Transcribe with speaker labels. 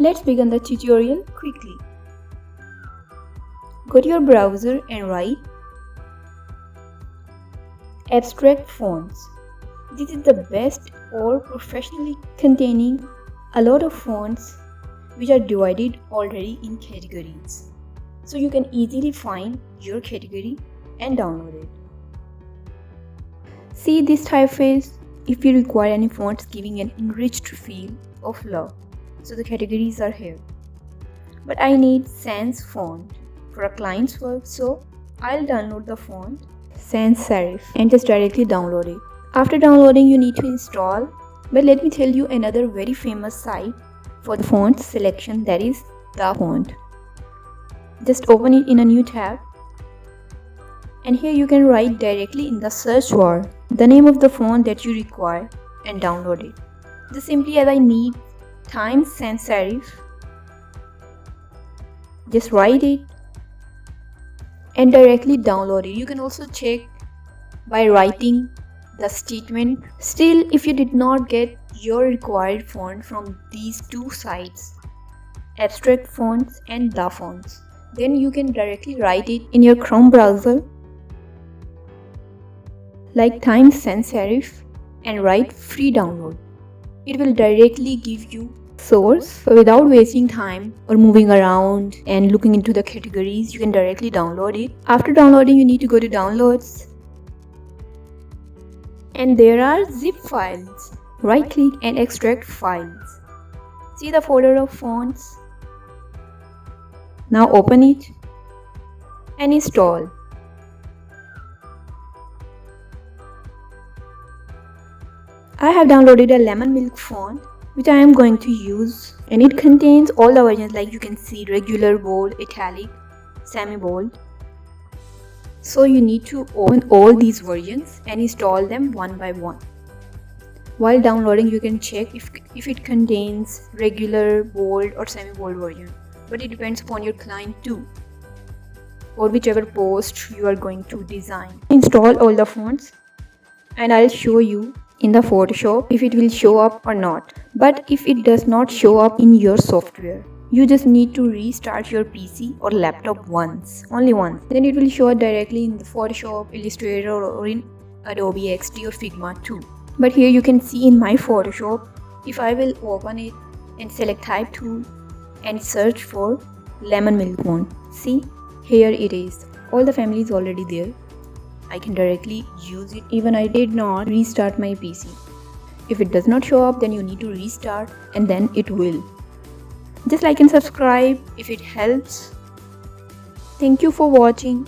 Speaker 1: Let's begin the tutorial quickly. Go to your browser and write abstract fonts. This is the best or professionally containing a lot of fonts which are divided already in categories. So you can easily find your category and download it. See this typeface if you require any fonts giving an enriched feel of love. So the categories are here. But I need sans font for a client's work, so I'll download the font sans serif and just directly download it. After downloading, you need to install, but let me tell you another very famous site for the font selection, that is dafont. Just open it in a new tab, and here you can write directly in the search bar the name of the font that you require and download it. Just simply as I need Times sans serif, just write it and directly download it. You can also check by writing the statement. Still, if you did not get your required font from these two sites, abstract fonts and dafont, then you can directly write it in your Chrome browser like Times sans serif and write free download. It will directly give you source. So without wasting time or moving around and looking into the categories, you can directly download it. After downloading, you need to go to downloads, and there are zip files. Right click and extract files. See the folder of fonts. Now open it and install. I have downloaded a lemon milk font which I am going to use, and it contains all the versions, like you can see regular, bold, italic, semi-bold. So you need to open all these versions and install them one by one. While downloading, you can check if it contains regular, bold or semi-bold version, but it depends upon your client too, or whichever post you are going to design. Install all the fonts and I'll show you in the Photoshop if it will show up or not. But if it does not show up in your software, you just need to restart your PC or laptop once, only once. Then it will show up directly in the Photoshop, Illustrator or in Adobe XD or Figma too. But here you can see in my Photoshop, if I will open it and select type tool and search for lemon milk font, see, here it is. All the family is already there. I can directly use it even I did not restart my PC. If it does not show up, then you need to restart and then it will. Just like and subscribe if it helps. Thank you for watching.